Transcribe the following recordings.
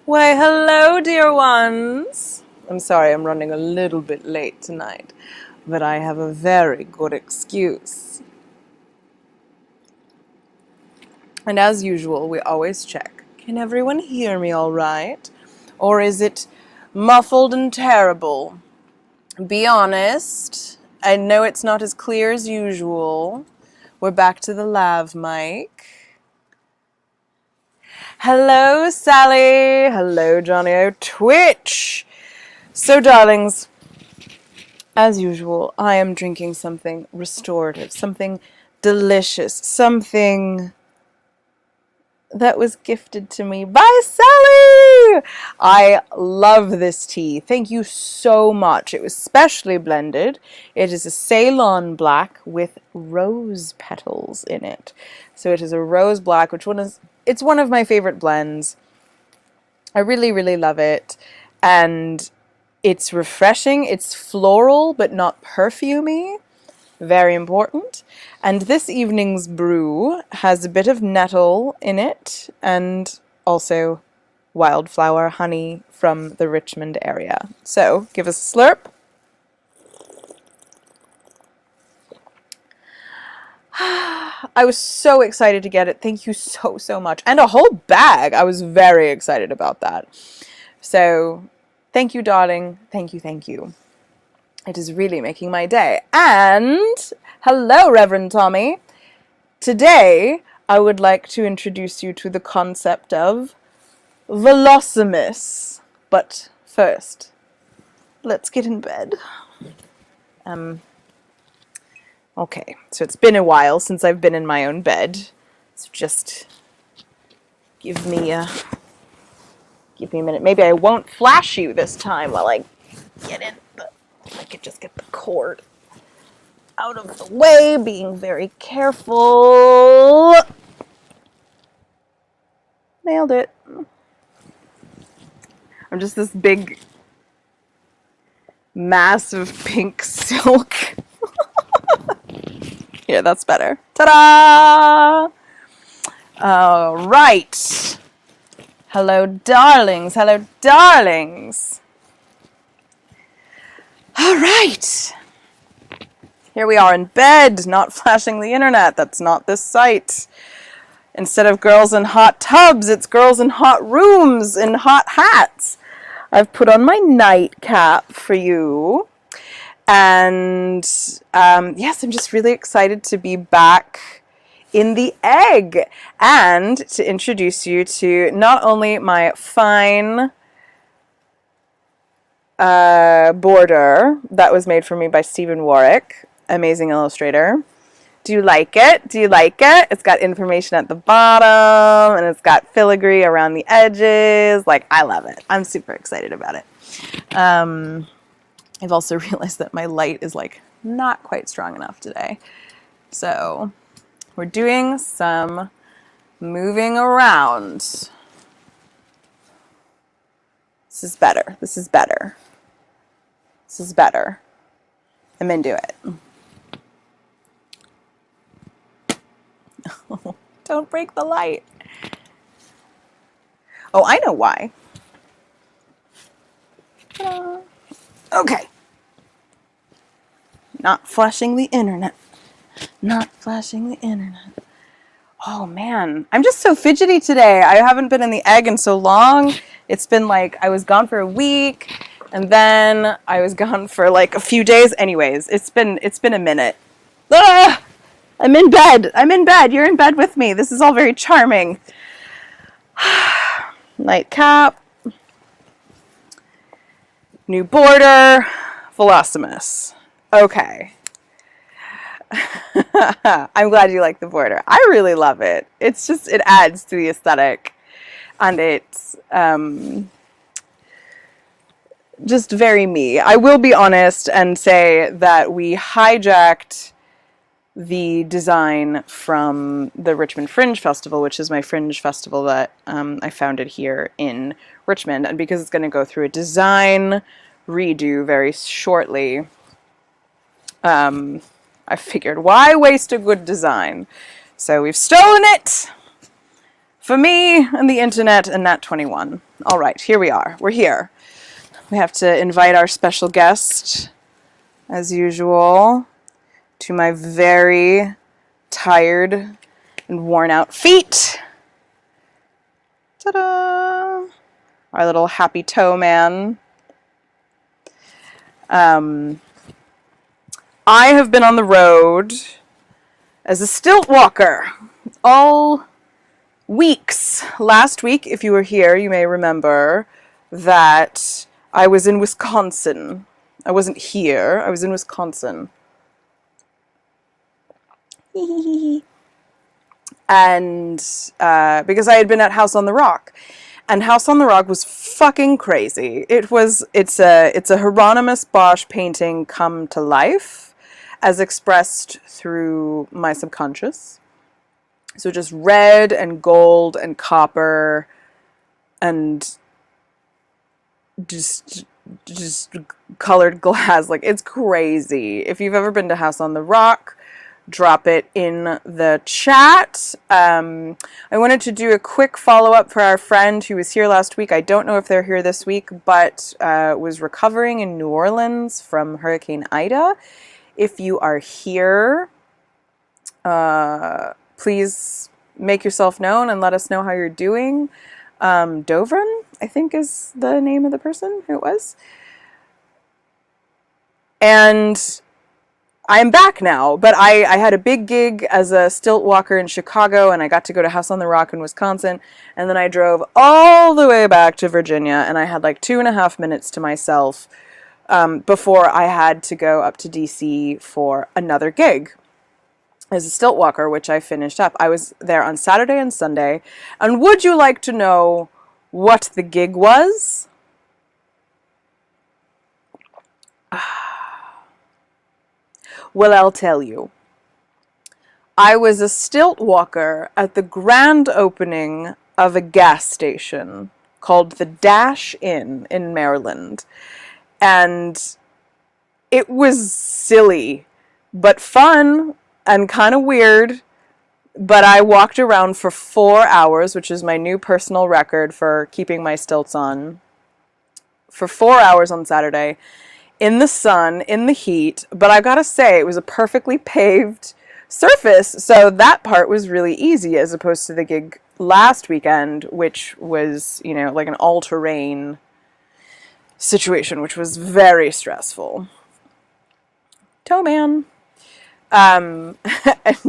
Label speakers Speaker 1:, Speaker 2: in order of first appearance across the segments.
Speaker 1: Why, hello, dear ones. I'm sorry I'm running a little bit late tonight, but I have a very good excuse. And as usual, we always check. Can everyone hear me all right? Or is it muffled and terrible? Be honest. I know it's not as clear as usual. We're back to the lav mic. Hello, Sally. Hello, Johnny O. Twitch. So, darlings, as usual, I am drinking something restorative, something delicious, something that was gifted to me by Sally. I love this tea. Thank you so much. It was specially blended. It is a Ceylon black with rose petals in it. So it is a rose black, it's one of my favorite blends. I really, really love it. And it's refreshing. It's floral, but not perfumey. Very important. And this evening's brew has a bit of nettle in it and also wildflower honey from the Richmond area. So give us a slurp. I was so excited to get it. Thank you so, so much. And a whole bag. I was very excited about that. So thank you, darling. Thank you, thank you. It is really making my day. And hello, Reverend Tommy. Today, I would like to introduce you to the concept of Velocimas. But first, let's get in bed. Okay, so it's been a while since I've been in my own bed. So just give me a minute. Maybe I won't flash you this time while I get in. But I could just get the cord out of the way, being very careful. Nailed it. I'm just this big mass of pink silk. Yeah, that's better. Ta-da! All right. Hello, darlings. Hello, darlings. All right. Here we are in bed, not flashing the internet. That's not this site. Instead of girls in hot tubs, it's girls in hot rooms in hot hats. I've put on my nightcap for you. And yes, I'm just really excited to be back in the egg and to introduce you to not only my fine border that was made for me by Stephen Warwick, amazing illustrator. Do you like it? Do you like it? It's got information at the bottom and it's got filigree around the edges. Like, I love it. I'm super excited about it. I've also realized that my light is like not quite strong enough today. So we're doing some moving around. This is better. This is better. This is better. I'm into it. Don't break the light. Oh, I know why. Ta-da. Okay. Not flashing the internet. Not flashing the internet. Oh man, I'm just so fidgety today. I haven't been in the egg in so long. It's been like I was gone for a week and then I was gone for like a few days. Anyways, it's been a minute. Ah! I'm in bed. I'm in bed. You're in bed with me. This is all very charming. Nightcap. New border. Velocimas. Okay. I'm glad you like the border. I really love it. It's just, it adds to the aesthetic. And it's just very me. I will be honest and say that we hijacked the design from the Richmond Fringe Festival, which is my fringe festival that I founded here in Richmond. And because it's going to go through a design redo very shortly, I figured, why waste a good design? So we've stolen it for me and the internet and Nat 21. All right, here we are. We're here. We have to invite our special guest, as usual, to my very tired and worn out feet. Ta-da! Our little happy toe man. I have been on the road as a stilt walker all weeks. Last week, if you were here, you may remember that I was in Wisconsin. I wasn't here. I was in Wisconsin. And because I had been at House on the Rock. And House on the Rock was fucking crazy. It's a Hieronymus Bosch painting come to life, as expressed through my subconscious. So just red and gold and copper and just colored glass. Like, it's crazy. If you've ever been to House on the Rock, drop it in the chat. I wanted to do a quick follow-up for our friend who was here last week. I don't know if they're here this week, but was recovering in New Orleans from Hurricane Ida. If you are here, please make yourself known and let us know how you're doing. Dovran, I think, is the name of the person who it was. And I'm back now, but I had a big gig as a stilt walker in Chicago, and I got to go to House on the Rock in Wisconsin, and then I drove all the way back to Virginia, and I had like 2.5 minutes to myself before I had to go up to DC for another gig as a stilt walker, which I finished up. I was there on Saturday and Sunday, and would you like to know what the gig was? Well, I'll tell you. I was a stilt walker at the grand opening of a gas station called the Dash Inn in Maryland. And it was silly, but fun and kind of weird. But I walked around for 4 hours, which is my new personal record for keeping my stilts on, for 4 hours on Saturday, in the sun, in the heat. But I gotta say, it was a perfectly paved surface, so that part was really easy, as opposed to the gig last weekend, which was, you know, like an all-terrain situation, which was very stressful. Toe man. And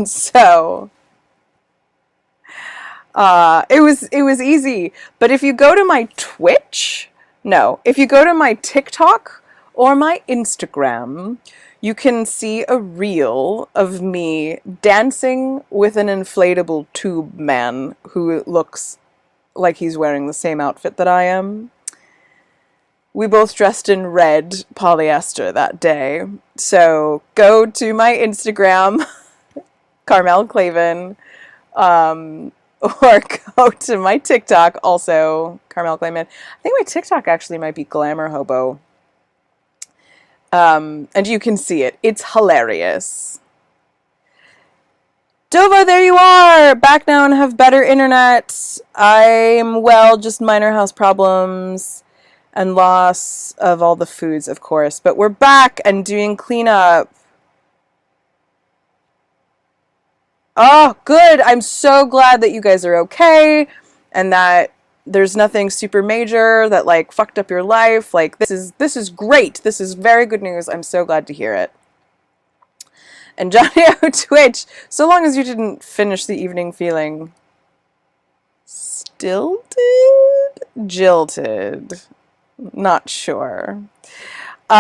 Speaker 1: so it was easy. But if you go to my Twitch, if you go to my TikTok or my Instagram, you can see a reel of me dancing with an inflatable tube man who looks like he's wearing the same outfit that I am. We both dressed in red polyester that day. So go to my Instagram, Carmel Clavin, or go to my TikTok, also Carmel Clavin. I think my TikTok actually might be GlamourHobo. And you can see it. It's hilarious. Dova, there you are! Back now and have better internet. I'm well, just minor house problems and loss of all the foods, of course. But we're back and doing cleanup. Oh, good! I'm so glad that you guys are okay and that there's nothing super major that like fucked up your life. Like, this is great. This is very good news. I'm so glad to hear it. And Johnny O Twitch, so long as you didn't finish the evening feeling stilted, jilted, not sure. So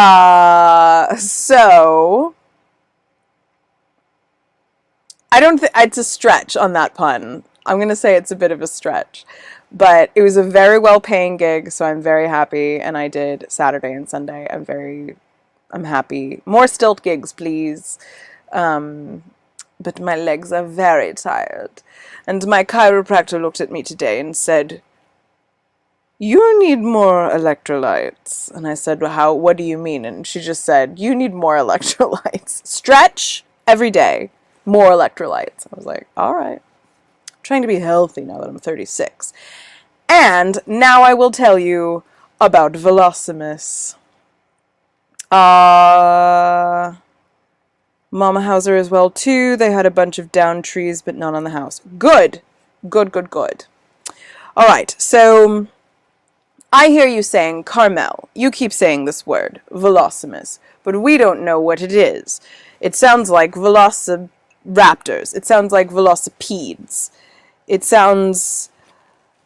Speaker 1: I don't think it's a stretch on that pun. I'm gonna say it's a bit of a stretch. But it was a very well-paying gig, so I'm very happy, and I did Saturday and Sunday. I'm happy. More stilt gigs, please. But my legs are very tired. And my chiropractor looked at me today and said, "You need more electrolytes." And I said, "Well, what do you mean?" And she just said, "You need more electrolytes. Stretch every day. More electrolytes." I was like, all right. trying to be healthy now that I'm 36. And now I will tell you about Velocimas. Mama Hauser as well too. They had a bunch of down trees, but none on the house. Good. Good, good, good. All right, so I hear you saying, Carmel, you keep saying this word, Velocimas, but we don't know what it is. It sounds like velociraptors. It sounds like velocipedes. It sounds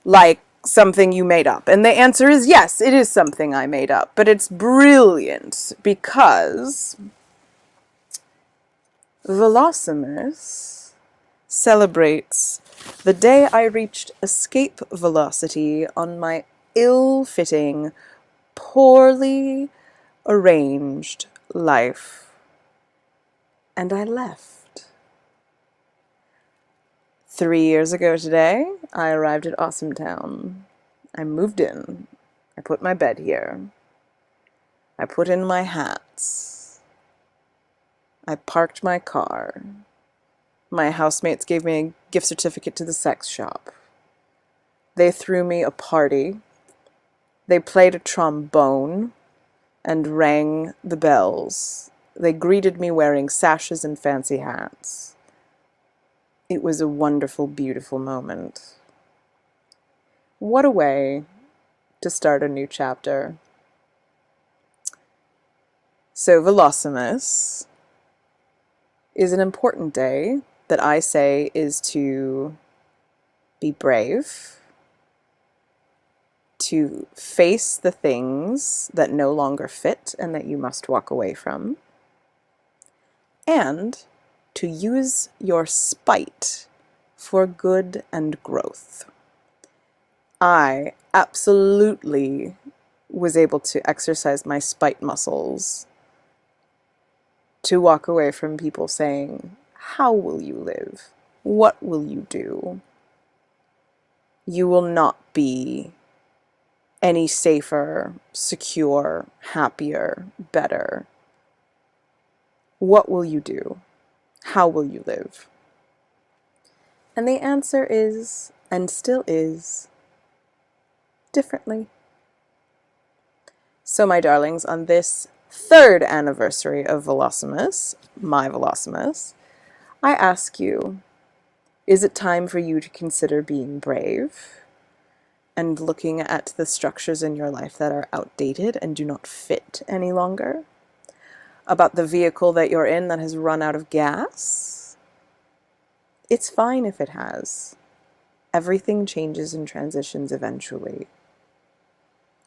Speaker 1: like something you made up. And the answer is yes, it is something I made up. But it's brilliant because Velocimas celebrates the day I reached escape velocity on my ill-fitting, poorly arranged life. And I left. 3 years ago today, I arrived at Awesome Town. I moved in. I put my bed here. I put in my hats. I parked my car. My housemates gave me a gift certificate to the sex shop. They threw me a party. They played a trombone and rang the bells. They greeted me wearing sashes and fancy hats. It was a wonderful, beautiful moment. What a way to start a new chapter. So Velocimas is an important day that I say is to be brave, to face the things that no longer fit and that you must walk away from, and to use your spite for good and growth. I absolutely was able to exercise my spite muscles to walk away from people saying, "How will you live? What will you do? You will not be any safer, secure, happier, better. What will you do? How will you live?" And the answer is, and still is, differently. So my darlings, on this 3rd anniversary of Velocimas, my Velocimas, I ask you, is it time for you to consider being brave and looking at the structures in your life that are outdated and do not fit any longer? About the vehicle that you're in that has run out of gas? It's fine if it has. Everything changes and transitions eventually.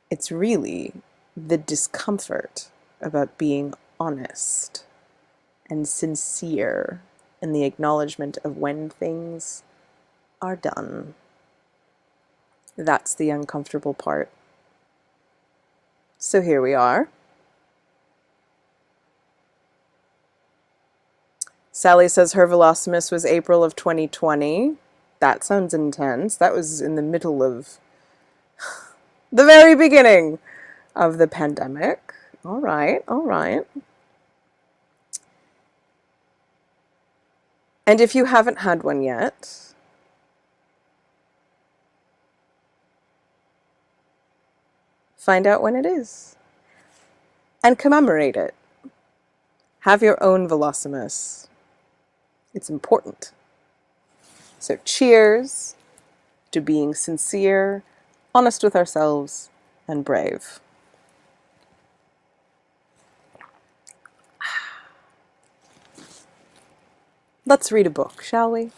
Speaker 1: It's really the discomfort about being honest and sincere in the acknowledgement of when things are done. That's the uncomfortable part. So here we are. Sally says her Velocimas was April of 2020. That sounds intense. That was in the middle of the very beginning of the pandemic. All right, all right. And if you haven't had one yet, find out when it is and commemorate it. Have your own Velocimas. It's important. So cheers to being sincere, honest with ourselves, and brave. Let's read a book, shall we?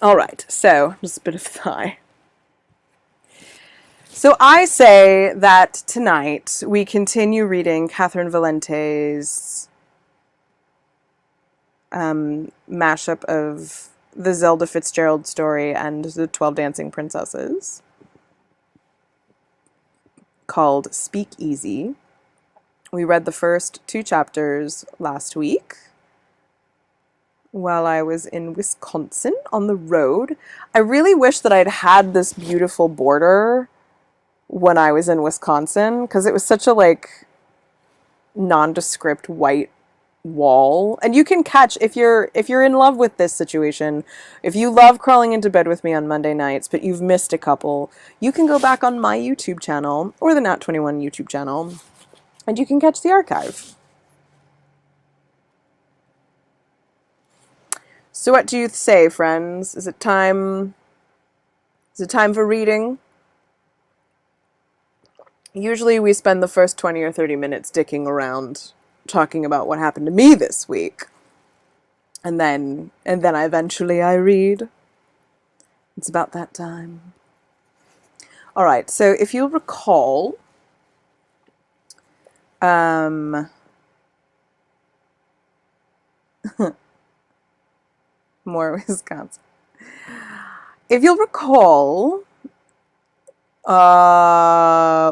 Speaker 1: All right, so just a bit of thigh. So I say that tonight we continue reading Catherine Valente's mashup of the Zelda Fitzgerald story and the 12 Dancing Princesses, called Speak Easy. We read the first 2 chapters last week while I was in Wisconsin on the road. I really wish that I'd had this beautiful border when I was in Wisconsin, because it was such a like nondescript white wall. And you can catch, if you're in love with this situation, if you love crawling into bed with me on Monday nights but you've missed a couple, you can go back on my YouTube channel or the Nat 21 YouTube channel and you can catch the archive. So what do you say, friends? Is it time for reading? Usually we spend the first 20 or 30 minutes dicking around talking about what happened to me this week. And then eventually I read. It's about that time. All right, so if you'll recall, more Wisconsin. If you'll recall,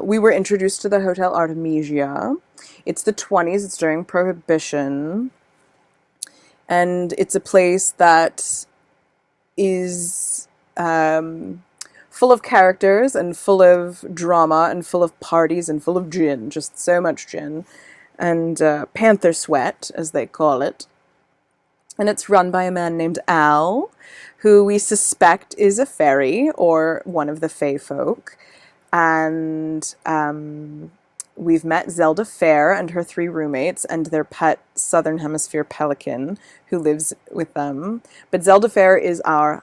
Speaker 1: we were introduced to the Hotel Artemisia. It's the 20s. It's during Prohibition. And it's a place that is full of characters and full of drama and full of parties and full of gin. Just so much gin. And panther sweat, as they call it. And it's run by a man named Al, who we suspect is a fairy or one of the fae folk. And we've met Zelda Fair and her 3 roommates and their pet Southern Hemisphere pelican who lives with them. But Zelda Fair is our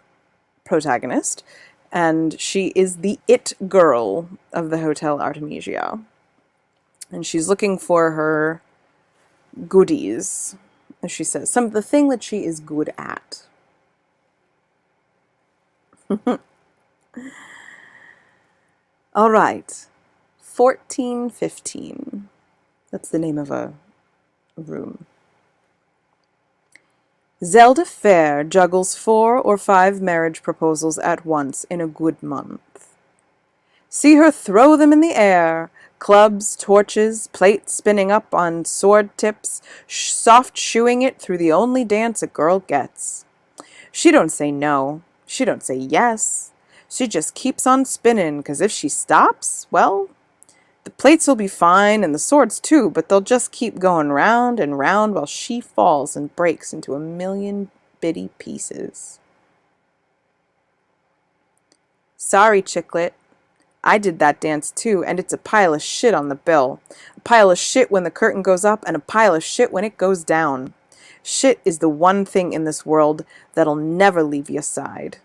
Speaker 1: protagonist, and she is the it girl of the Hotel Artemisia. And she's looking for her goodies, as she says. The thing that she is good at. All right. 1415. That's the name of a room. Zelda Fair juggles 4 or 5 marriage proposals at once in a good month. See her throw them in the air, clubs, torches, plates spinning up on sword tips, soft shooing it through the only dance a girl gets. She don't say no. She don't say yes. She just keeps on spinning, 'cause if she stops, well, the plates will be fine, and the swords too, but they'll just keep going round and round while she falls and breaks into a million bitty pieces. Sorry, Chicklet. I did that dance too, and it's a pile of shit on the bill. A pile of shit when the curtain goes up, and a pile of shit when it goes down. Shit is the one thing in this world that'll never leave your side.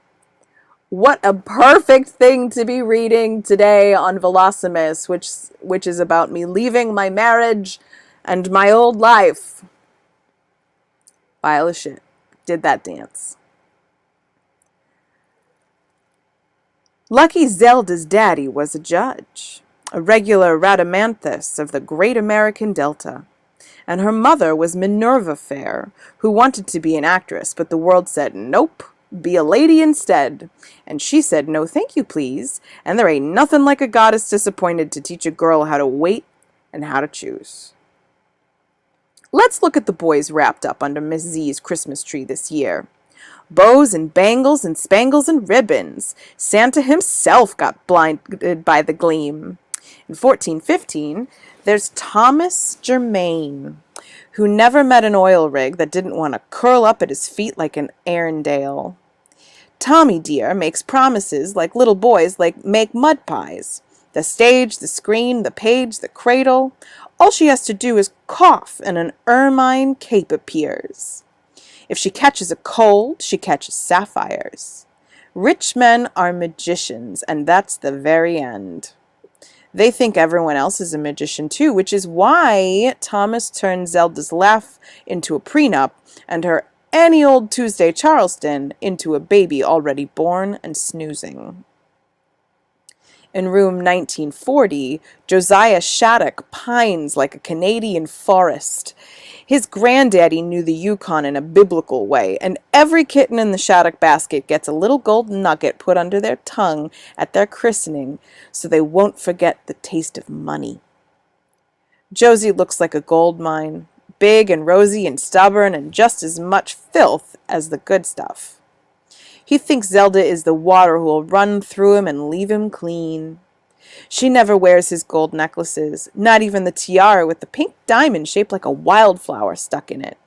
Speaker 1: What a perfect thing to be reading today on Velocimas, which is about me leaving my marriage and my old life. Pile of shit. Did that dance. Lucky Zelda's daddy was a judge, a regular Rhadamanthus of the great American Delta. And her mother was Minerva Fair, who wanted to be an actress, but the world said, nope, be a lady instead. And she said, no thank you, please. And there ain't nothing like a goddess disappointed to teach a girl how to wait and how to choose. Let's look at the boys wrapped up under Miss Z's Christmas tree this year. Bows and bangles and spangles and ribbons. Santa himself got blinded by the gleam. In 1415, there's Thomas Germain, who never met an oil rig that didn't want to curl up at his feet like an Arendelle. Tommy dear makes promises like little boys make mud pies. The stage, the screen, the page, the cradle. All she has to do is cough and an ermine cape appears. If she catches a cold, she catches sapphires. Rich men are magicians, and that's the very end. They think everyone else is a magician too, which is why Thomas turned Zelda's laugh into a prenup and her any old Tuesday Charleston into a baby already born and snoozing. In room 1940, Josiah Shattuck pines like a Canadian forest. His granddaddy knew the Yukon in a biblical way, and every kitten in the Shattuck basket gets a little gold nugget put under their tongue at their christening so they won't forget the taste of money. Josie looks like a gold mine, big and rosy and stubborn and just as much filth as the good stuff. He thinks Zelda is the water who will run through him and leave him clean. She never wears his gold necklaces, not even the tiara with the pink diamond shaped like a wildflower stuck in it.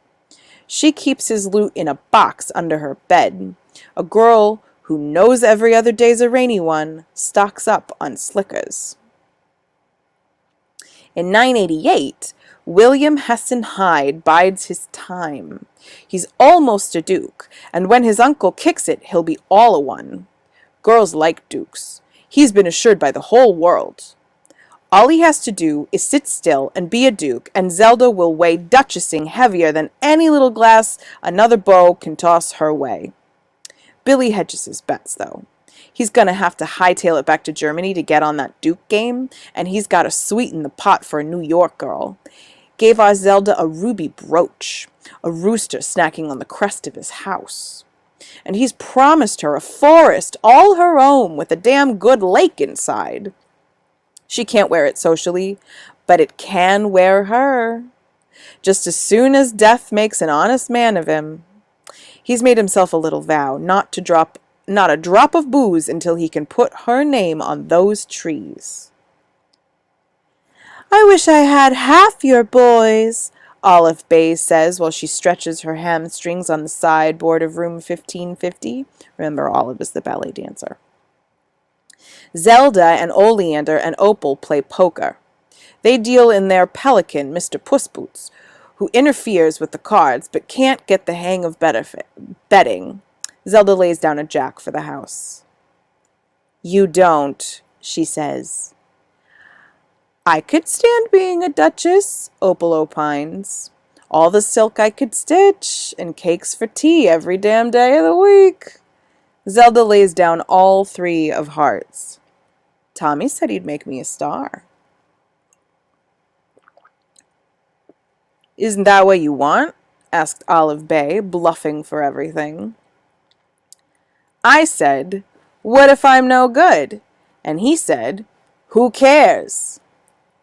Speaker 1: She keeps his loot in a box under her bed. A girl who knows every other day's a rainy one stocks up on slickers. In 988, William Heston Hyde bides his time. He's almost a duke, and when his uncle kicks it, he'll be all a one. Girls like dukes. He's been assured by the whole world. All he has to do is sit still and be a duke, and Zelda will weigh duchessing heavier than any little glass another beau can toss her way. Billy hedges his bets, though. He's going to have to hightail it back to Germany to get on that duke game, and he's got to sweeten the pot for a New York girl. Gave our Zelda a ruby brooch, a rooster snacking on the crest of his house. And he's promised her a forest all her own with a damn good lake inside. She can't wear it socially, but it can wear her. Just as soon as death makes an honest man of him. He's made himself a little vow not a drop of booze until he can put her name on those trees. I wish I had half your boys, Olive Bay says while she stretches her hamstrings on the sideboard of room 1550. Remember, Olive is the ballet dancer. Zelda and Oleander and Opal play poker. They deal in their pelican, Mr. Pussboots, who interferes with the cards but can't get the hang of betting. Zelda lays down a jack for the house. You don't, she says. I could stand being a duchess, Opal opines. All the silk I could stitch, and cakes for tea every damn day of the week. Zelda lays down all 3 of hearts. Tommy said he'd make me a star. Isn't that what you want? Asked Olive Bay, bluffing for everything. I said, what if I'm no good? And he said, who cares?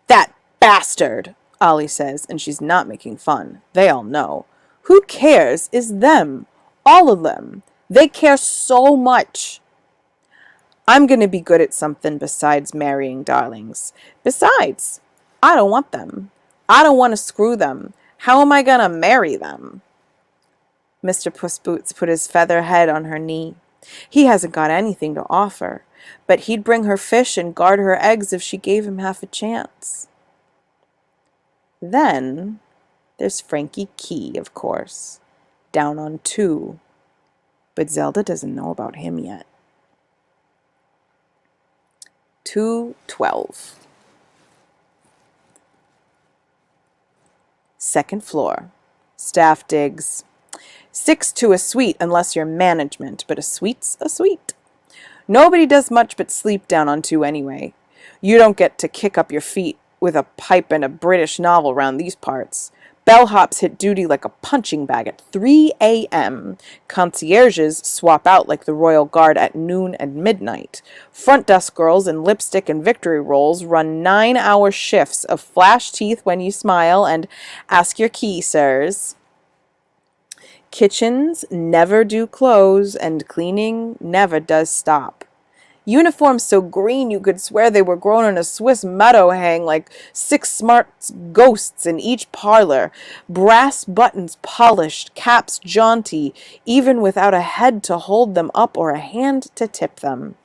Speaker 1: That bastard, Ollie says, and she's not making fun. They all know. Who cares is them. All of them. They care so much. I'm going to be good at something besides marrying darlings. Besides, I don't want them. I don't want to screw them. How am I going to marry them? Mr. Pussboots put his feather head on her knee. He hasn't got anything to offer, but he'd bring her fish and guard her eggs if she gave him half a chance. Then there's Frankie Key, of course, down on 2. But Zelda doesn't know about him yet. 212. Second floor. Staff digs. 6 to a suite unless you're management, but a suite's a suite. Nobody does much but sleep down on 2 anyway. You don't get to kick up your feet with a pipe and a British novel round these parts. Bellhops hit duty like a punching bag at 3 a.m. Concierges swap out like the Royal Guard at noon and midnight. Front desk girls in lipstick and victory rolls run 9-hour shifts of flash teeth when you smile and ask your key, sirs. Kitchens never do close, and cleaning never does stop. Uniforms so green you could swear they were grown in a Swiss meadow hang like 6 smart ghosts in each parlor. Brass buttons polished, caps jaunty, even without a head to hold them up or a hand to tip them.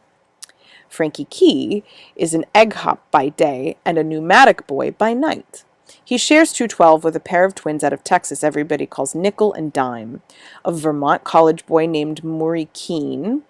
Speaker 1: Frankie Key is an egg hop by day and a pneumatic boy by night. He shares 212 with a pair of twins out of Texas everybody calls Nickel and Dime, a Vermont college boy named Maury Keene,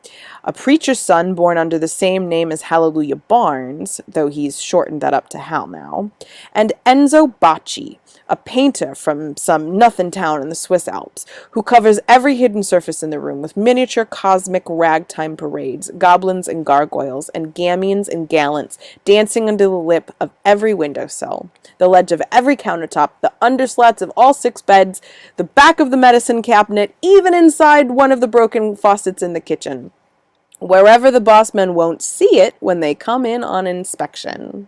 Speaker 1: a preacher's son born under the same name as Hallelujah Barnes, though he's shortened that up to Hal now, and Enzo Bacci, a painter from some nothing town in the Swiss Alps, who covers every hidden surface in the room with miniature cosmic ragtime parades, goblins and gargoyles, and gamines and gallants dancing under the lip of every windowsill, the ledge of every countertop, the underslats of all 6 beds, the back of the medicine cabinet, even inside one of the broken faucets in the kitchen, wherever the boss men won't see it when they come in on inspection.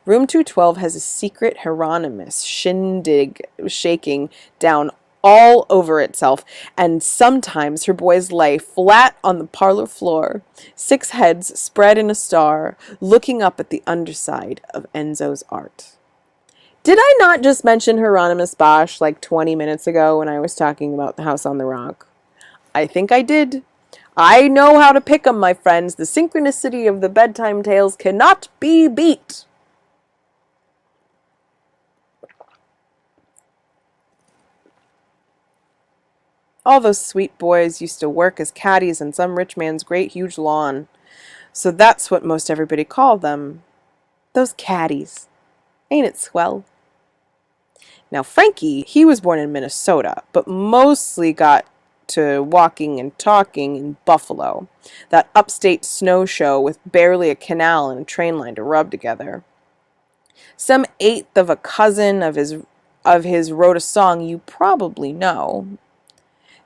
Speaker 1: Room 212 has a secret Hieronymus shindig shaking down all over itself, and sometimes her boys lay flat on the parlor floor, 6 heads spread in a star, looking up at the underside of Enzo's art. Did I not just mention Hieronymus Bosch like 20 minutes ago when I was talking about the House on the Rock? I think I did. I know how to pick 'em, my friends. The synchronicity of the bedtime tales cannot be beat. All those sweet boys used to work as caddies in some rich man's great huge lawn. So that's what most everybody called them. Those caddies. Ain't it swell? Now Frankie, he was born in Minnesota, but mostly got to walking and talking in Buffalo, that upstate snow show with barely a canal and a train line to rub together. Some eighth of a cousin of his wrote a song you probably know.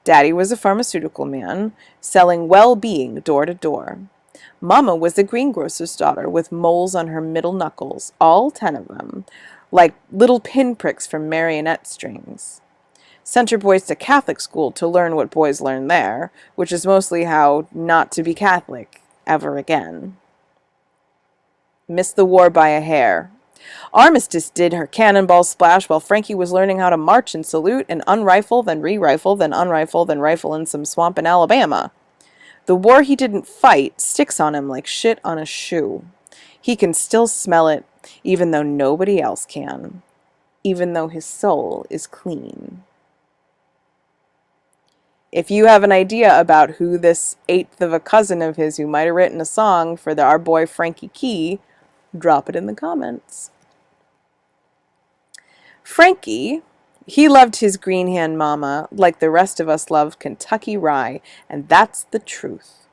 Speaker 1: Daddy was a pharmaceutical man, selling well-being door to door. Mama was a greengrocer's daughter with moles on her middle knuckles, all 10 of them, like little pinpricks from marionette strings. Sent her boys to Catholic school to learn what boys learn there, which is mostly how not to be Catholic ever again. Missed the war by a hair. Armistice did her cannonball splash while Frankie was learning how to march and salute and unrifle, then re-rifle, then unrifle, then rifle in some swamp in Alabama. The war he didn't fight sticks on him like shit on a shoe. He can still smell it, even though nobody else can. Even though his soul is clean. If you have an idea about who this eighth of a cousin of his who might have written a song for our boy Frankie Key, drop it in the comments. Frankie, he loved his green hand mama like the rest of us love Kentucky rye, and that's the truth.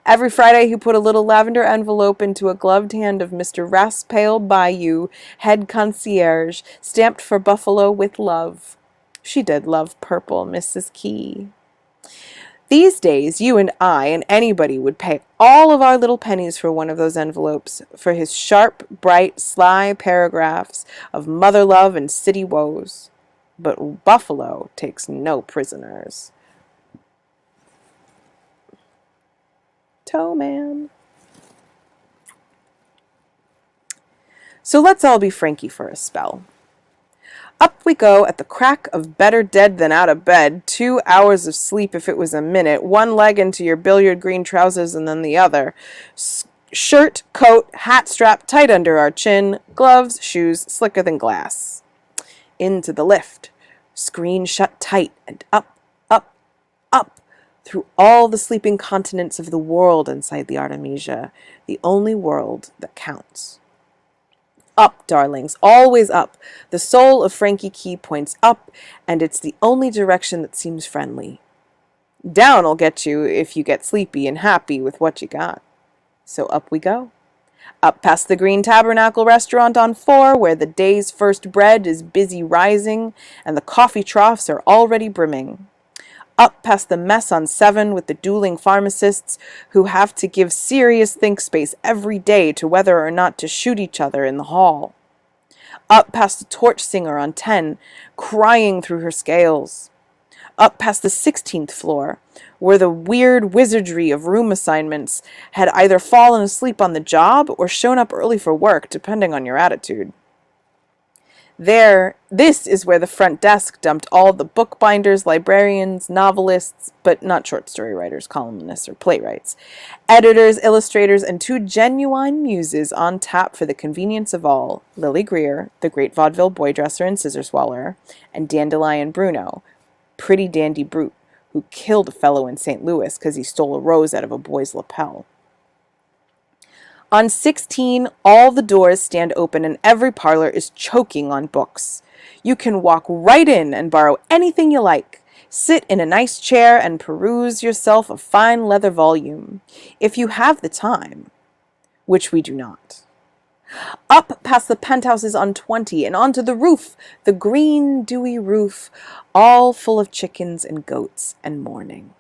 Speaker 1: Every Friday he put a little lavender envelope into a gloved hand of Mr. Raspail Bayou, head concierge, stamped for Buffalo with love. She did love purple, Mrs. Key. These days, you and I and anybody would pay all of our little pennies for one of those envelopes, for his sharp, bright, sly paragraphs of mother love and city woes. But Buffalo takes no prisoners. Toe man. So let's all be Frankie for a spell. Up we go at the crack of better dead than out of bed, 2 hours of sleep if it was a minute, one leg into your billiard green trousers and then the other. Shirt, coat, hat strap tight under our chin, gloves, shoes slicker than glass. Into the lift, screen shut tight, and up, up, through all the sleeping continents of the world inside the Artemisia, the only world that counts. Up, darlings, always up. The soul of Frankie Key points up, and it's the only direction that seems friendly. Down'll get you if you get sleepy and happy with what you got. So up we go. Up past the Green Tabernacle restaurant on 4, where the day's first bread is busy rising, and the coffee troughs are already brimming. Up past the mess on 7 with the dueling pharmacists who have to give serious think space every day to whether or not to shoot each other in the hall. Up past the torch singer on 10, crying through her scales. Up past the 16th floor, where the weird wizardry of room assignments had either fallen asleep on the job or shown up early for work, depending on your attitude. This is where the front desk dumped all the bookbinders, librarians, novelists, but not short story writers, columnists, or playwrights, editors, illustrators, and 2 genuine muses on tap for the convenience of all, Lily Greer, the great vaudeville boy dresser and scissor swallower, and Dandelion Bruno, pretty dandy brute, who killed a fellow in St. Louis because he stole a rose out of a boy's lapel. On 16, all the doors stand open and every parlor is choking on books. You can walk right in and borrow anything you like. Sit in a nice chair and peruse yourself a fine leather volume, if you have the time, which we do not. Up past the penthouses on 20 and onto the roof, the green, dewy roof, all full of chickens and goats and mourning.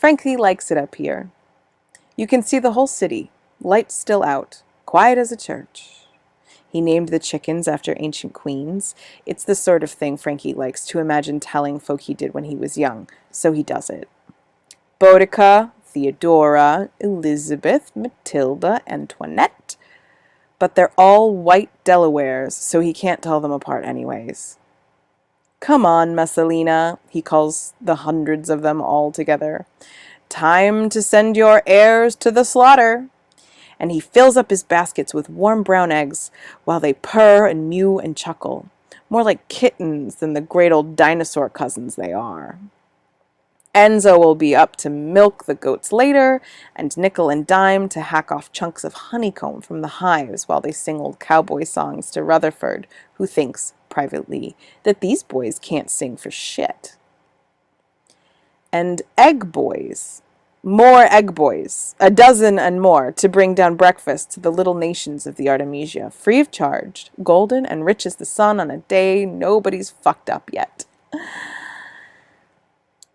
Speaker 1: Frankie likes it up here. You can see the whole city, lights still out, quiet as a church. He named the chickens after ancient queens. It's the sort of thing Frankie likes to imagine telling folk he did when he was young, so he does it. Boudica, Theodora, Elizabeth, Matilda, Antoinette. But they're all white Delawares, so he can't tell them apart anyways. Come on, Messalina, he calls the hundreds of them all together. Time to send your heirs to the slaughter. And he fills up his baskets with warm brown eggs while they purr and mew and chuckle, more like kittens than the great old dinosaur cousins they are. Enzo will be up to milk the goats later, and nickel and dime to hack off chunks of honeycomb from the hives while they sing old cowboy songs to Rutherford, who thinks, privately, that these boys can't sing for shit. And egg boys. More egg boys. 12 and more to bring down breakfast to the little nations of the Artemisia, free of charge, golden and rich as the sun on a day nobody's fucked up yet.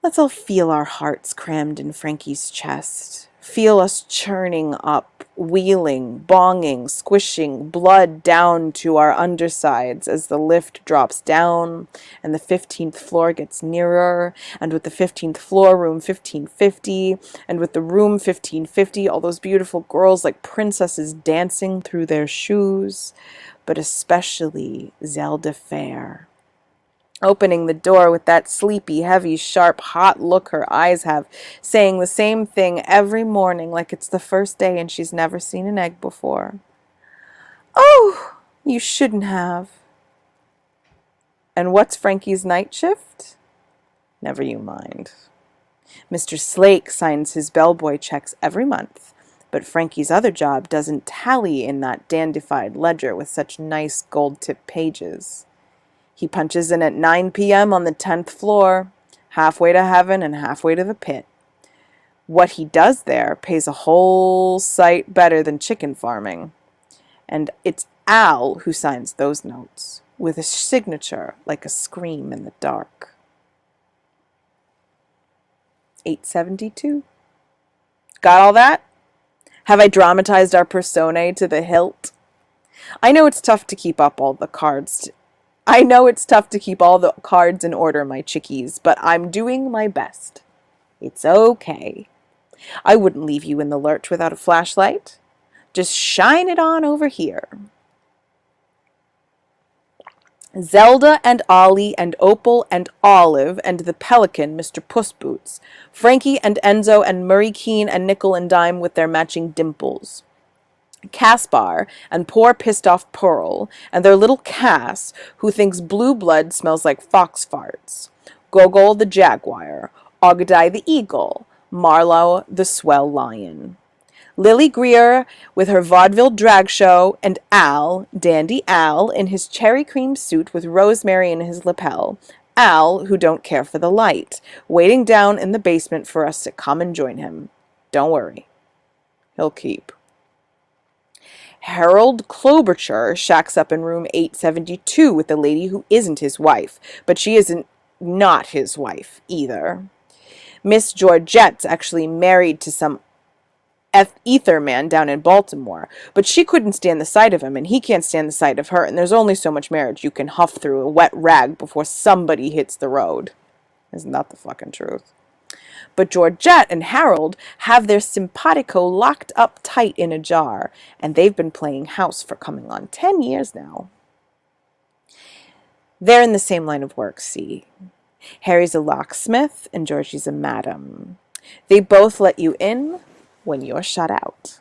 Speaker 1: Let's all feel our hearts crammed in Frankie's chest. Feel us churning up, wheeling, bonging, squishing, blood down to our undersides as the lift drops down and the 15th floor gets nearer, and with the 15th floor, room 1550, and with the room 1550, all those beautiful girls like princesses dancing through their shoes, but especially Zelda Fair. Opening the door with that sleepy, heavy, sharp, hot look her eyes have, saying the same thing every morning like it's the first day and she's never seen an egg before. Oh, you shouldn't have. And what's Frankie's night shift? Never you mind. Mr. Slake signs his bellboy checks every month, but Frankie's other job doesn't tally in that dandified ledger with such nice gold-tipped pages. He punches in at 9 p.m. on the 10th floor, halfway to heaven and halfway to the pit. What he does there pays a whole sight better than chicken farming. And it's Al who signs those notes, with a signature like a scream in the dark. 872. Got all that? Have I dramatized our personae to the hilt? I know it's tough to keep all the cards in order, my chickies, but I'm doing my best. It's okay. I wouldn't leave you in the lurch without a flashlight. Just shine it on over here. Zelda and Ollie and Opal and Olive and the Pelican, Mr. Pussboots. Frankie and Enzo and Murray Keene and Nickel and Dime with their matching dimples. Caspar and poor pissed-off Pearl and their little Cass, who thinks blue blood smells like fox farts. Gogol the jaguar, Ogdai the eagle, Marlowe the swell lion. Lily Greer with her vaudeville drag show, and Al, Dandy Al, in his cherry cream suit with rosemary in his lapel. Al, who don't care for the light, waiting down in the basement for us to come and join him. Don't worry. He'll keep. Harold Klobuchar shacks up in room 872 with the lady who isn't his wife, but she isn't not his wife either. Miss Georgette's actually married to some ether man down in Baltimore, but she couldn't stand the sight of him, and he can't stand the sight of her, and there's only so much marriage you can huff through a wet rag before somebody hits the road. Isn't that the fucking truth? But Georgette and Harold have their simpatico locked up tight in a jar, and they've been playing house for coming on 10 years now. They're in the same line of work, see. Harry's a locksmith, and Georgie's a madam. They both let you in when you're shut out.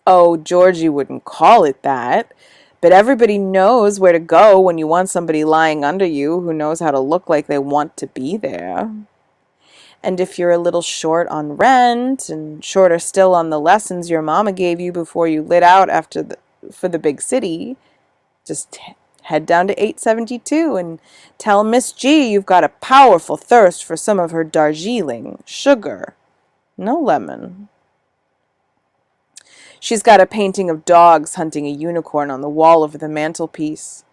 Speaker 1: Oh, Georgie wouldn't call it that, but everybody knows where to go when you want somebody lying under you who knows how to look like they want to be there. And if you're a little short on rent and shorter still on the lessons your mama gave you before you lit out for the big city, just head down to 872 and tell Miss G you've got a powerful thirst for some of her Darjeeling sugar. No lemon. She's got a painting of dogs hunting a unicorn on the wall over the mantelpiece.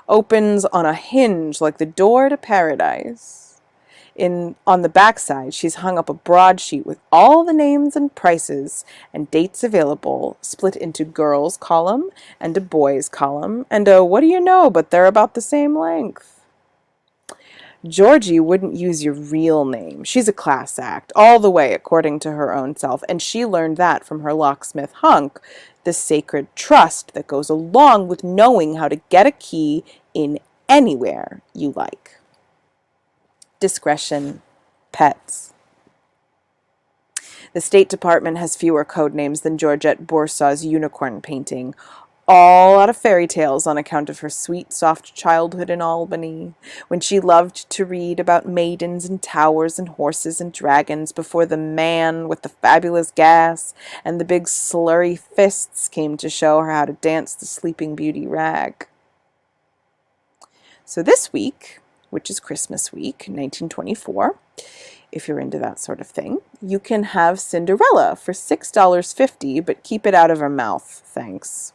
Speaker 1: Opens on a hinge like the door to paradise. On the backside, she's hung up a broadsheet with all the names and prices and dates available, split into girls' column and a boys' column, and what do you know, but they're about the same length. Georgie wouldn't use your real name. She's a class act, all the way according to her own self, and she learned that from her locksmith hunk, the sacred trust that goes along with knowing how to get a key in anywhere you like. Discretion, pets. The State Department has fewer code names than Georgette Boursaw's unicorn painting, all out of fairy tales on account of her sweet, soft childhood in Albany, when she loved to read about maidens and towers and horses and dragons before the man with the fabulous gas and the big slurry fists came to show her how to dance the Sleeping Beauty rag. So this week, which is Christmas week, 1924, if you're into that sort of thing, you can have Cinderella for $6.50, but keep it out of her mouth, thanks.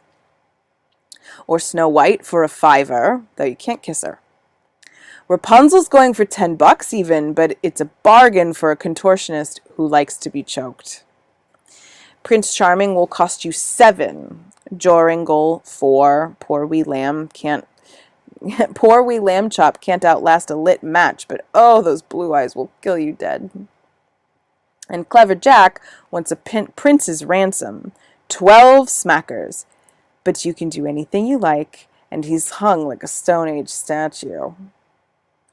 Speaker 1: Or Snow White for a $5, though you can't kiss her. Rapunzel's going for $10 even, but it's a bargain for a contortionist who likes to be choked. Prince Charming will cost you $7. Joringel, $4. Poor wee lamb chop can't outlast a lit match, but oh, those blue eyes will kill you dead. And Clever Jack wants a prince's ransom, 12 smackers. But you can do anything you like, and he's hung like a Stone Age statue.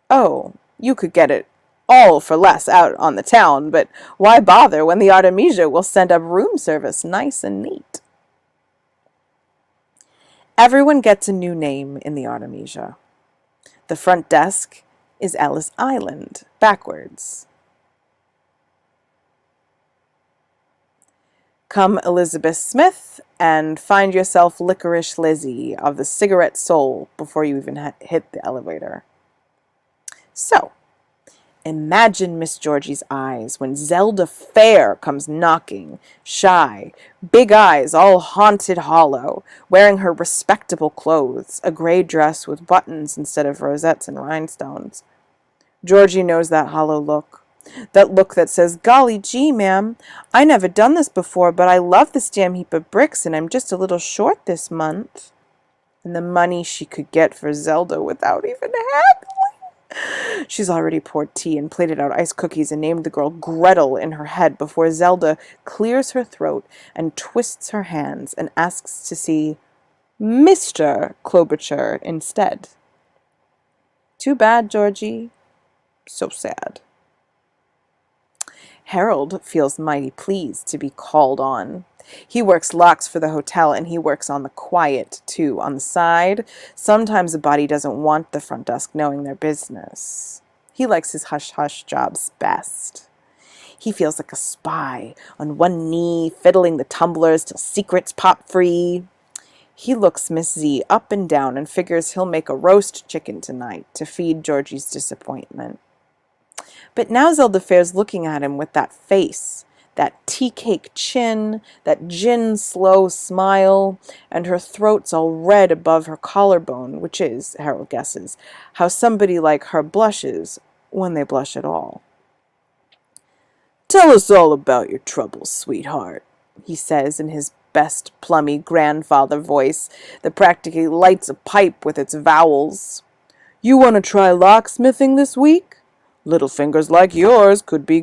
Speaker 1: Oh, you could get it all for less out on the town, but why bother when the Artemisia will send up room service nice and neat? Everyone gets a new name in the Artemisia. The front desk is Ellis Island, backwards. Come Elizabeth Smith and find yourself Licorice Lizzie of the Cigarette Soul before you even hit the elevator. So, imagine Miss Georgie's eyes when Zelda Fair comes knocking, shy, big eyes all haunted hollow, wearing her respectable clothes, a gray dress with buttons instead of rosettes and rhinestones. Georgie knows that hollow look. That look that says, "Golly gee, ma'am, I never done this before, but I love this damn heap of bricks, and I'm just a little short this month." And the money she could get for Zelda without even haggling. She's already poured tea and plated out ice cookies and named the girl Gretel in her head before Zelda clears her throat and twists her hands and asks to see Mr. Klobuchar instead. Too bad, Georgie. So sad. Harold feels mighty pleased to be called on. He works locks for the hotel, and he works on the quiet, too, on the side. Sometimes a body doesn't want the front desk knowing their business. He likes his hush-hush jobs best. He feels like a spy, on one knee, fiddling the tumblers till secrets pop free. He looks Miss Z up and down and figures he'll make a roast chicken tonight to feed Georgie's disappointment. But now Zelda Fair's looking at him with that face, that tea-cake chin, that gin-slow smile, and her throat's all red above her collarbone, which is, Harold guesses, how somebody like her blushes when they blush at all. "Tell us all about your troubles, sweetheart," he says in his best plummy grandfather voice that practically lights a pipe with its vowels. "You want to try locksmithing this week? Little fingers like yours could be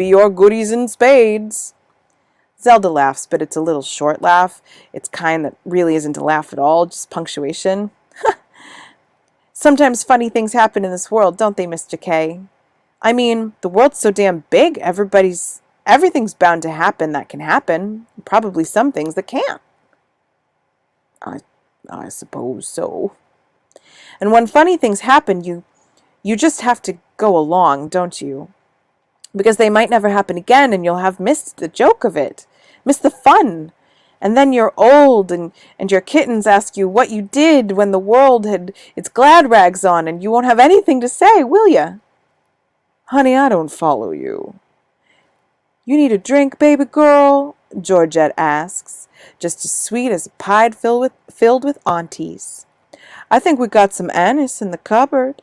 Speaker 1: your goodies in spades." Zelda laughs, but it's a little short laugh. It's kind that really isn't a laugh at all, just punctuation. Sometimes funny things happen in this world, don't they, Mr. K? I mean, the world's so damn big, everything's bound to happen that can happen. Probably some things that can't. I suppose so. And when funny things happen, you just have to go along, don't you? Because they might never happen again, and you'll have missed the joke of it, missed the fun. And then you're old, and your kittens ask you what you did when the world had its glad rags on, and you won't have anything to say, will you? "Honey, I don't follow you." "You need a drink, baby girl?" Georgette asks, just as sweet as a pie filled with aunties. "I think we got some anise in the cupboard."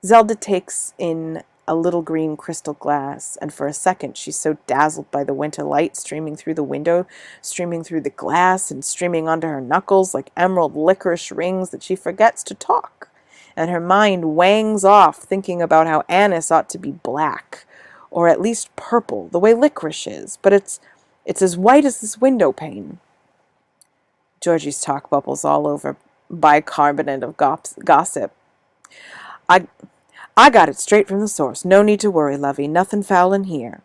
Speaker 1: Zelda takes in a little green crystal glass, and for a second she's so dazzled by the winter light streaming through the window, streaming through the glass, and streaming onto her knuckles like emerald licorice rings that she forgets to talk. And her mind wangs off thinking about how anise ought to be black, or at least purple, the way licorice is, but it's as white as this window pane. Georgie's talk bubbles all over bicarbonate of gossip. I got it straight from the source. No need to worry, lovey. Nothing foul in here.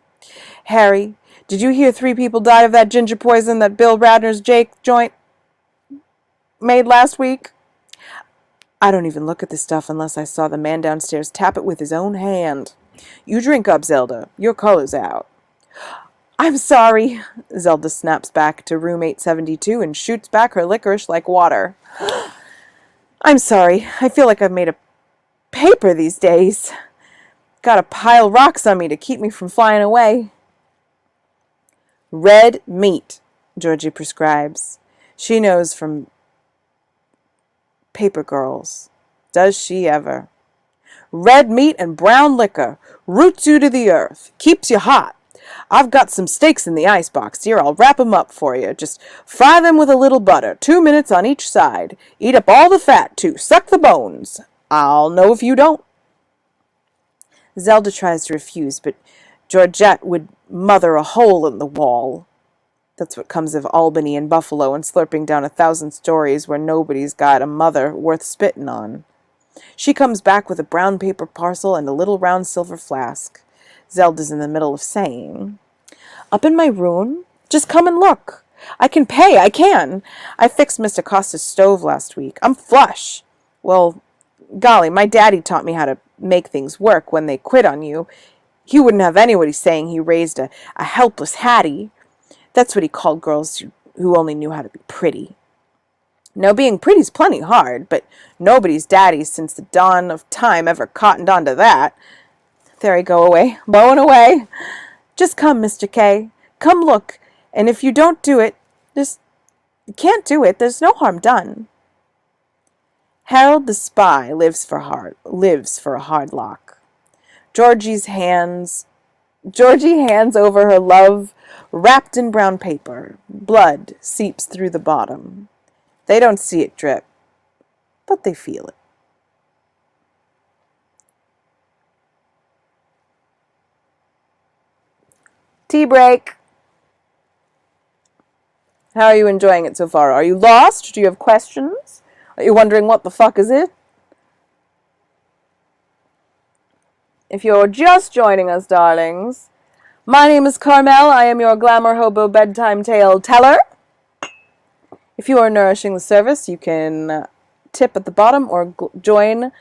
Speaker 1: Harry, did you hear 3 people died of that ginger poison that Bill Radner's Jake joint made last week? I don't even look at this stuff unless I saw the man downstairs tap it with his own hand. You drink up, Zelda. Your color's out. I'm sorry. Zelda snaps back to room 872 and shoots back her licorice like water. I'm sorry. I feel like I've made a paper these days. Gotta pile rocks on me to keep me from flying away. Red meat, Georgie prescribes. She knows from paper girls. Does she ever? Red meat and brown liquor. Roots you to the earth. Keeps you hot. I've got some steaks in the icebox here. I'll wrap 'em up for you. Just fry them with a little butter. 2 minutes on each side. Eat up all the fat, too. Suck the bones. I'll know if you don't. Zelda tries to refuse, but Georgette would mother a hole in the wall. That's what comes of Albany and Buffalo and slurping down 1,000 stories where nobody's got a mother worth spitting on. She comes back with a brown paper parcel and a little round silver flask. Zelda's in the middle of saying, Up in my room? Just come and look. I can pay, I can. I fixed Mr. Costa's stove last week. I'm flush. Well, golly, my daddy taught me how to make things work when they quit on you. He wouldn't have anybody saying he raised a helpless Hattie. That's what he called girls who only knew how to be pretty. Now, being pretty's plenty hard, but nobody's daddy since the dawn of time ever cottoned on to that. There I go away, bowing away. Just come, Mr. K. Come look, and if you don't do it, can't do it, there's no harm done. Harold the spy lives for a hard lock. Georgie hands over her love, wrapped in brown paper. Blood seeps through the bottom. They don't see it drip, but they feel it. Tea break. How are you enjoying it so far? Are you lost? Do you have questions? Are you wondering what the fuck is it? If you're just joining us, darlings, my name is Carmel. I am your GlamourHobo bedtime tale teller. If you are nourishing the service, you can tip at the bottom or join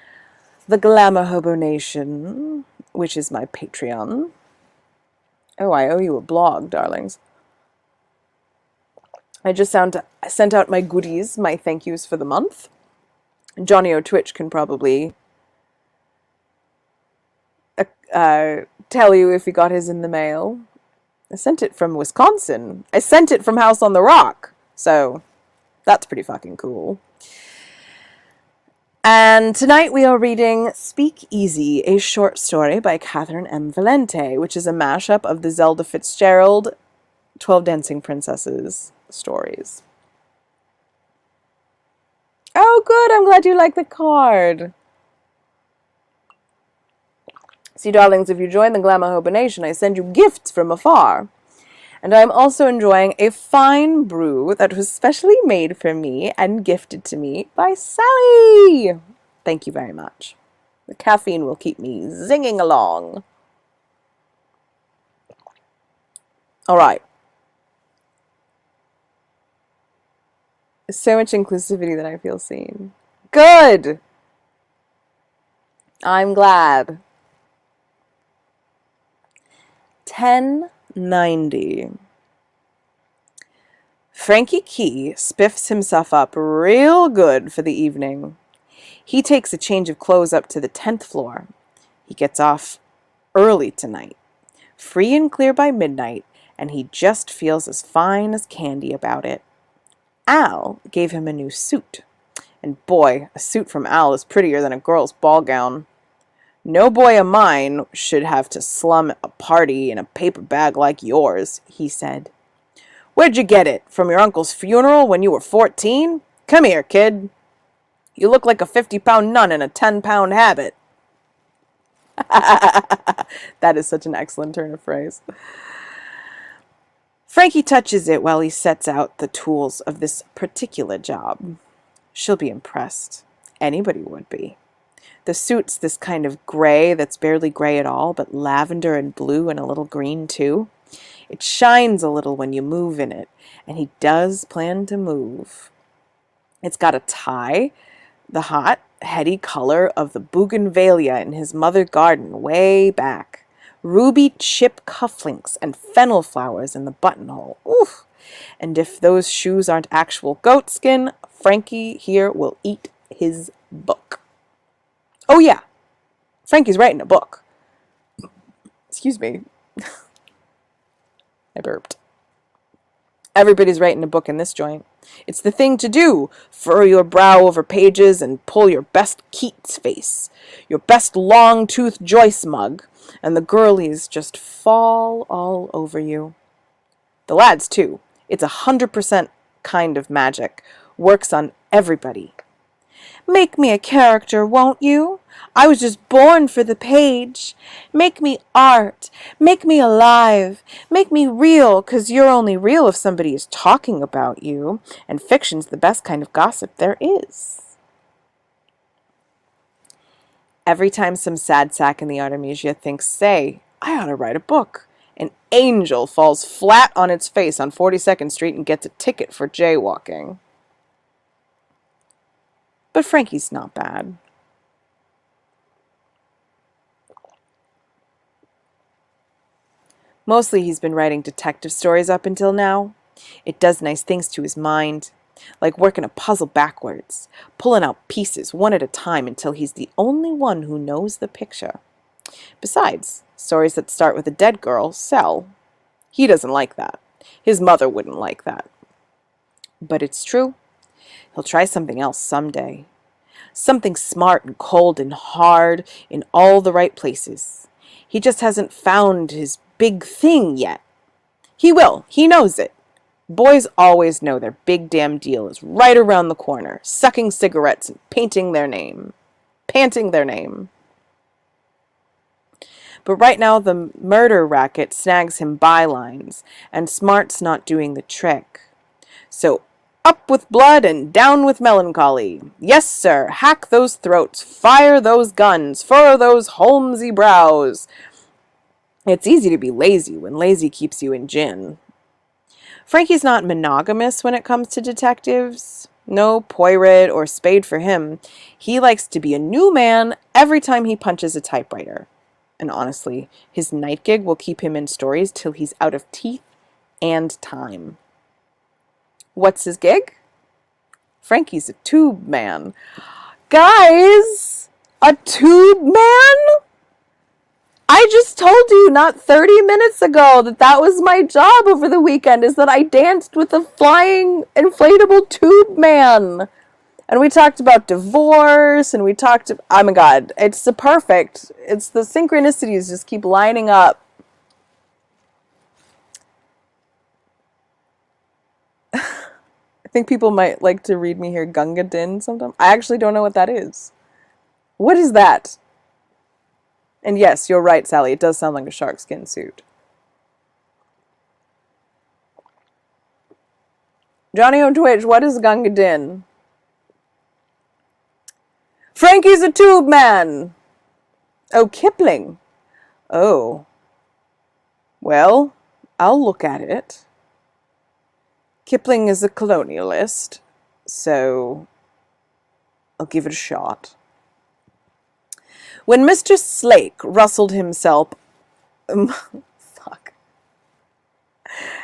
Speaker 1: the GlamourHobo Nation, which is my Patreon. Oh, I owe you a blog, darlings. I just sent out my goodies, my thank yous for the month. Johnny O'Twitch can probably tell you if he got his in the mail. I sent it from Wisconsin. I sent it from House on the Rock. So, that's pretty fucking cool. And tonight we are reading Speak Easy, a short story by Catherine M. Valente, which is a mashup of the Zelda Fitzgerald 12 Dancing Princesses stories. Oh, good. I'm glad you like the card. See, darlings, if you join the GlamourHobo Nation, I send you gifts from afar. And I'm also enjoying a fine brew that was specially made for me and gifted to me by Sally. Thank you very much. The caffeine will keep me zinging along. All right. So much inclusivity that I feel seen. Good! I'm glad. 1090. Frankie Key spiffs himself up real good for the evening. He takes a change of clothes up to the 10th floor. He gets off early tonight, free and clear by midnight, and he just feels as fine as candy about it. Al gave him a new suit. And boy, a suit from Al is prettier than a girl's ball gown. No boy of mine should have to slum a party in a paper bag like yours, he said. Where'd you get it? From your uncle's funeral when you were 14? Come here, kid. You look like a 50-pound nun in a 10-pound habit. That is such an excellent turn of phrase. Frankie touches it while he sets out the tools of this particular job. She'll be impressed. Anybody would be. The suit's this kind of gray that's barely gray at all, but lavender and blue and a little green too. It shines a little when you move in it, and he does plan to move. It's got a tie, the hot, heady color of the bougainvillea in his mother garden way back. Ruby chip cufflinks and fennel flowers in the buttonhole. Oof! And if those shoes aren't actual goat skin, Frankie here will eat his book. Oh yeah, Frankie's writing a book. Excuse me. I burped. Everybody's writing a book in this joint. It's the thing to do. Furrow your brow over pages and pull your best Keats face, your best long-toothed Joyce mug, and the girlies just fall all over you. The lads, too. It's 100% kind of magic. Works on everybody. Make me a character, won't you? I was just born for the page. Make me art. Make me alive. Make me real, 'cause you're only real if somebody is talking about you, and fiction's the best kind of gossip there is. Every time some sad sack in the Artemisia thinks, say, I ought to write a book, an angel falls flat on its face on 42nd Street and gets a ticket for jaywalking. But Frankie's not bad. Mostly he's been writing detective stories up until now. It does nice things to his mind, like working a puzzle backwards, pulling out pieces one at a time until he's the only one who knows the picture. Besides, stories that start with a dead girl sell. He doesn't like that. His mother wouldn't like that. But it's true. He'll try something else someday. Something smart and cold and hard in all the right places. He just hasn't found his big thing yet. He will. He knows it. Boys always know their big damn deal is right around the corner, sucking cigarettes and panting their name. But right now the murder racket snags him bylines, and smart's not doing the trick. So up with blood and down with melancholy. Yes, sir, hack those throats, fire those guns, furrow those Holmesy brows. It's easy to be lazy when lazy keeps you in gin. Frankie's not monogamous when it comes to detectives. No Poirot or Spade for him. He likes to be a new man every time he punches a typewriter. And honestly, his night gig will keep him in stories till he's out of teeth and time. What's his gig? Frankie's a tube man. Guys! A tube man? I just told you not 30 minutes ago that was my job over the weekend, is that I danced with a flying inflatable tube man. And we talked about divorce, and we talked, oh my god, it's the perfect, it's the synchronicities just keep lining up. I think people might like to read me here Gunga Din sometime. I actually don't know what that is. What is that? And yes, you're right, Sally. It does sound like a shark skin suit. Johnny on Twitch, what is Gunga Din? Frankie's a tube man. Oh, Kipling. Oh. Well, I'll look at it. Kipling is a colonialist, so I'll give it a shot. When Mr. Slake rustled himself... fuck.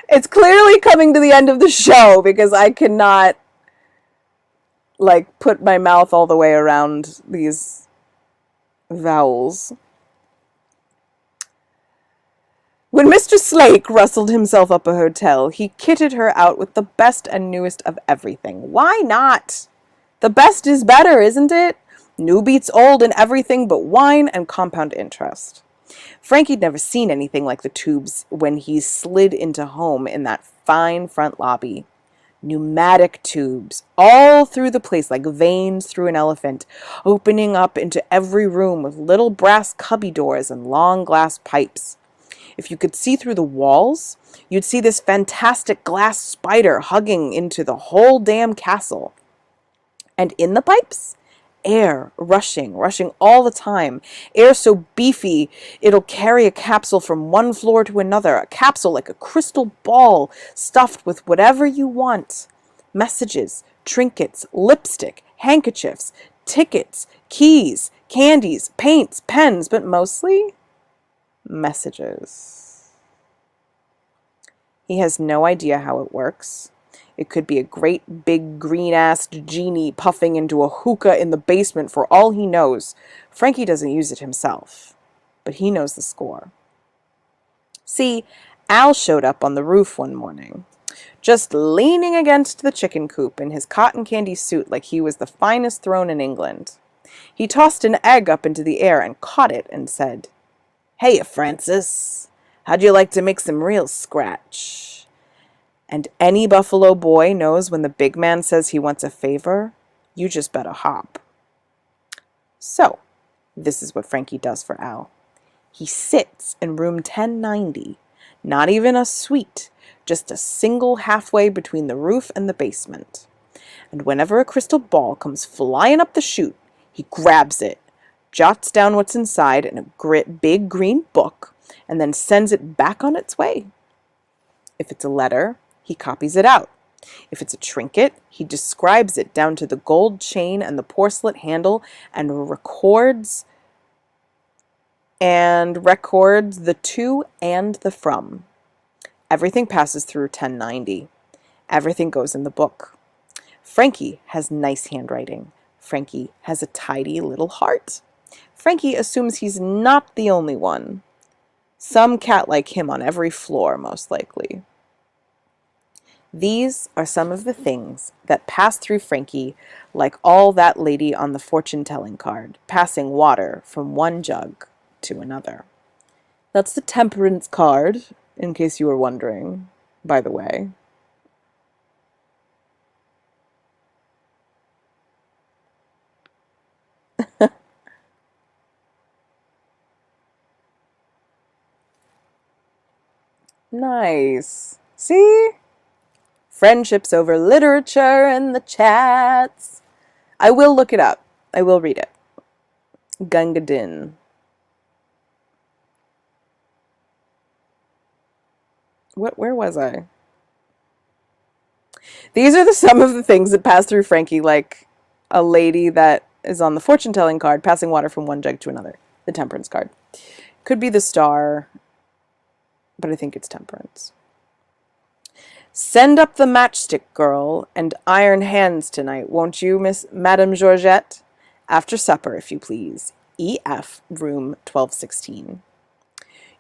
Speaker 1: It's clearly coming to the end of the show because I cannot, like, put my mouth all the way around these vowels. When Mr. Slake rustled himself up a hotel, he kitted her out with the best and newest of everything. Why not? The best is better, isn't it? New beats old in everything but wine and compound interest. Frankie'd never seen anything like the tubes when he slid into home in that fine front lobby. Pneumatic tubes all through the place like veins through an elephant, opening up into every room with little brass cubby doors and long glass pipes. If you could see through the walls, you'd see this fantastic glass spider hugging into the whole damn castle. And in the pipes, air rushing all the time. Air so beefy, it'll carry a capsule from one floor to another. A capsule like a crystal ball stuffed with whatever you want. Messages, trinkets, lipstick, handkerchiefs, tickets, keys, candies, paints, pens, but mostly messages. He has no idea how it works. It could be a great big green-assed genie puffing into a hookah in the basement for all he knows. Frankie doesn't use it himself, but he knows the score. See, Al showed up on the roof one morning, just leaning against the chicken coop in his cotton candy suit like he was the finest throne in England. He tossed an egg up into the air and caught it and said, "Hey, Francis, how'd you like to make some real scratch?" And any Buffalo boy knows when the big man says he wants a favor, you just better hop. So, this is what Frankie does for Al. He sits in room 1090, not even a suite, just a single halfway between the roof and the basement. And whenever a crystal ball comes flying up the chute, he grabs it, jots down what's inside in a big green book, and then sends it back on its way. If it's a letter, he copies it out. If it's a trinket, he describes it down to the gold chain and the porcelain handle and records the to and the from. Everything passes through 1090. Everything goes in the book. Frankie has nice handwriting. Frankie has a tidy little heart. Frankie assumes he's not the only one. Some cat like him on every floor, most likely. These are some of the things that pass through Frankie like all that lady on the fortune-telling card, passing water from one jug to another. That's the temperance card, in case you were wondering, by the way. Nice. See? Friendships over literature in the chats. I will look it up. I will read it. Gunga Din. Where was I? These are some of the things that pass through Frankie like a lady that is on the fortune-telling card, passing water from one jug to another. The temperance card. Could be the star, but I think it's temperance. Send up the matchstick, girl, and iron hands tonight, won't you, Madame Georgette? After supper, if you please. EF, room 1216.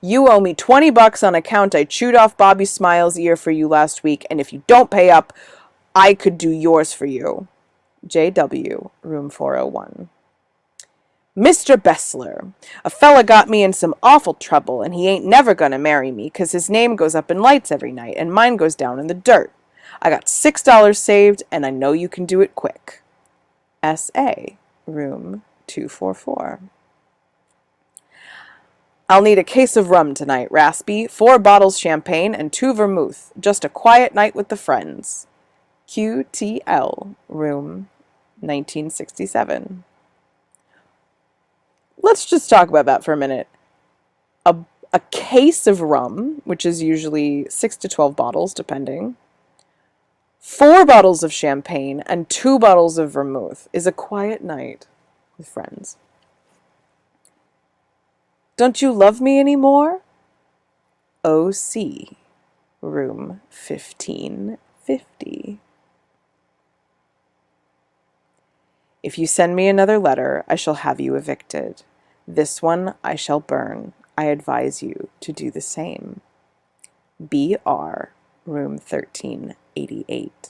Speaker 1: You owe me $20 on account I chewed off Bobby Smile's ear for you last week, and if you don't pay up, I could do yours for you. JW, room 401. Mr. Bessler, a fella got me in some awful trouble, and he ain't never gonna marry me, 'cause his name goes up in lights every night, and mine goes down in the dirt. I got $6 saved, and I know you can do it quick. SA, room 244. I'll need a case of rum tonight, Raspy, 4 bottles champagne, and 2 vermouth. Just a quiet night with the friends. QTL, room 1967. Let's just talk about that for a minute. A case of rum, which is usually 6 to 12 bottles, depending, 4 bottles of champagne, and 2 bottles of vermouth is a quiet night with friends. Don't you love me anymore? OC, room 1550. If you send me another letter, I shall have you evicted. This one I shall burn. I advise you to do the same. BR, room 1388.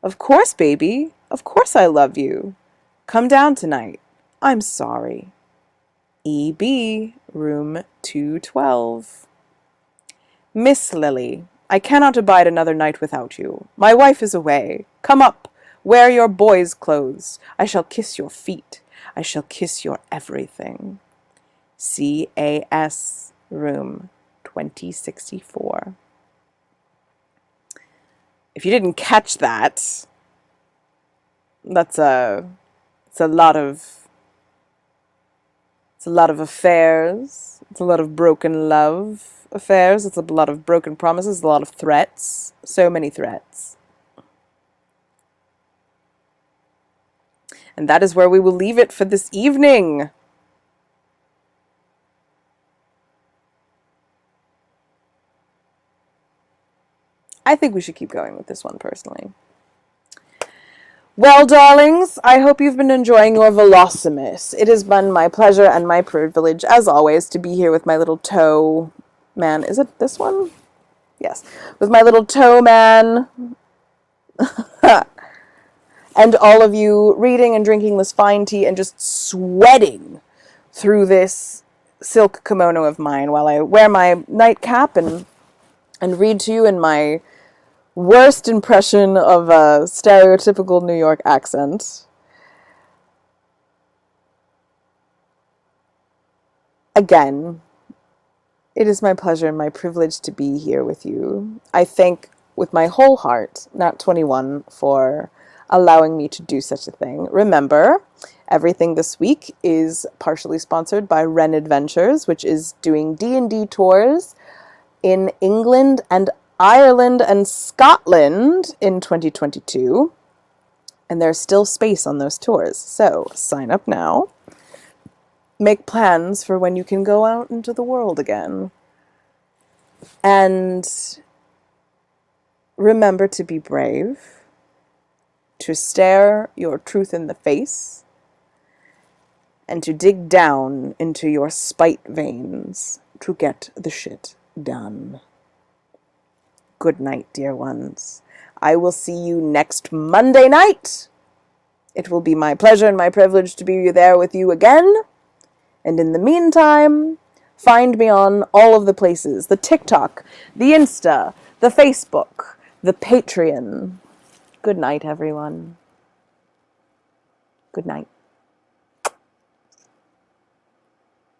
Speaker 1: Of course, baby. Of course I love you. Come down tonight. I'm sorry. EB, room 212. Miss Lily, I cannot abide another night without you. My wife is away. Come up. Wear your boy's clothes. I shall kiss your feet. I shall kiss your everything. CAS, room 2064. If you didn't catch that, it's a lot of affairs. It's a lot of broken love affairs. It's a lot of broken promises, a lot of threats. So many threats. And that is where we will leave it for this evening. I think we should keep going with this one personally. Well, darlings, I hope you've been enjoying your Velocimas. It has been my pleasure and my privilege, as always, to be here with my little toe man. Is it this one? Yes. With my little toe man. And all of you reading and drinking this fine tea and just sweating through this silk kimono of mine while I wear my nightcap and read to you in my worst impression of a stereotypical New York accent. Again, it is my pleasure and my privilege to be here with you. I thank with my whole heart Nat 21 for allowing me to do such a thing. Remember, everything this week is partially sponsored by Ren Adventures, which is doing D&D tours in England and Ireland and Scotland in 2022, and there's still space on those tours, so sign up now. Make plans for when you can go out into the world again. And remember to be brave, to stare your truth in the face, and to dig down into your spite veins to get the shit done. Good night, dear ones. I will see you next Monday night. It will be my pleasure and my privilege to be there with you again. And in the meantime, find me on all of the places. The TikTok, the Insta, the Facebook, the Patreon. Good night, everyone. Good night.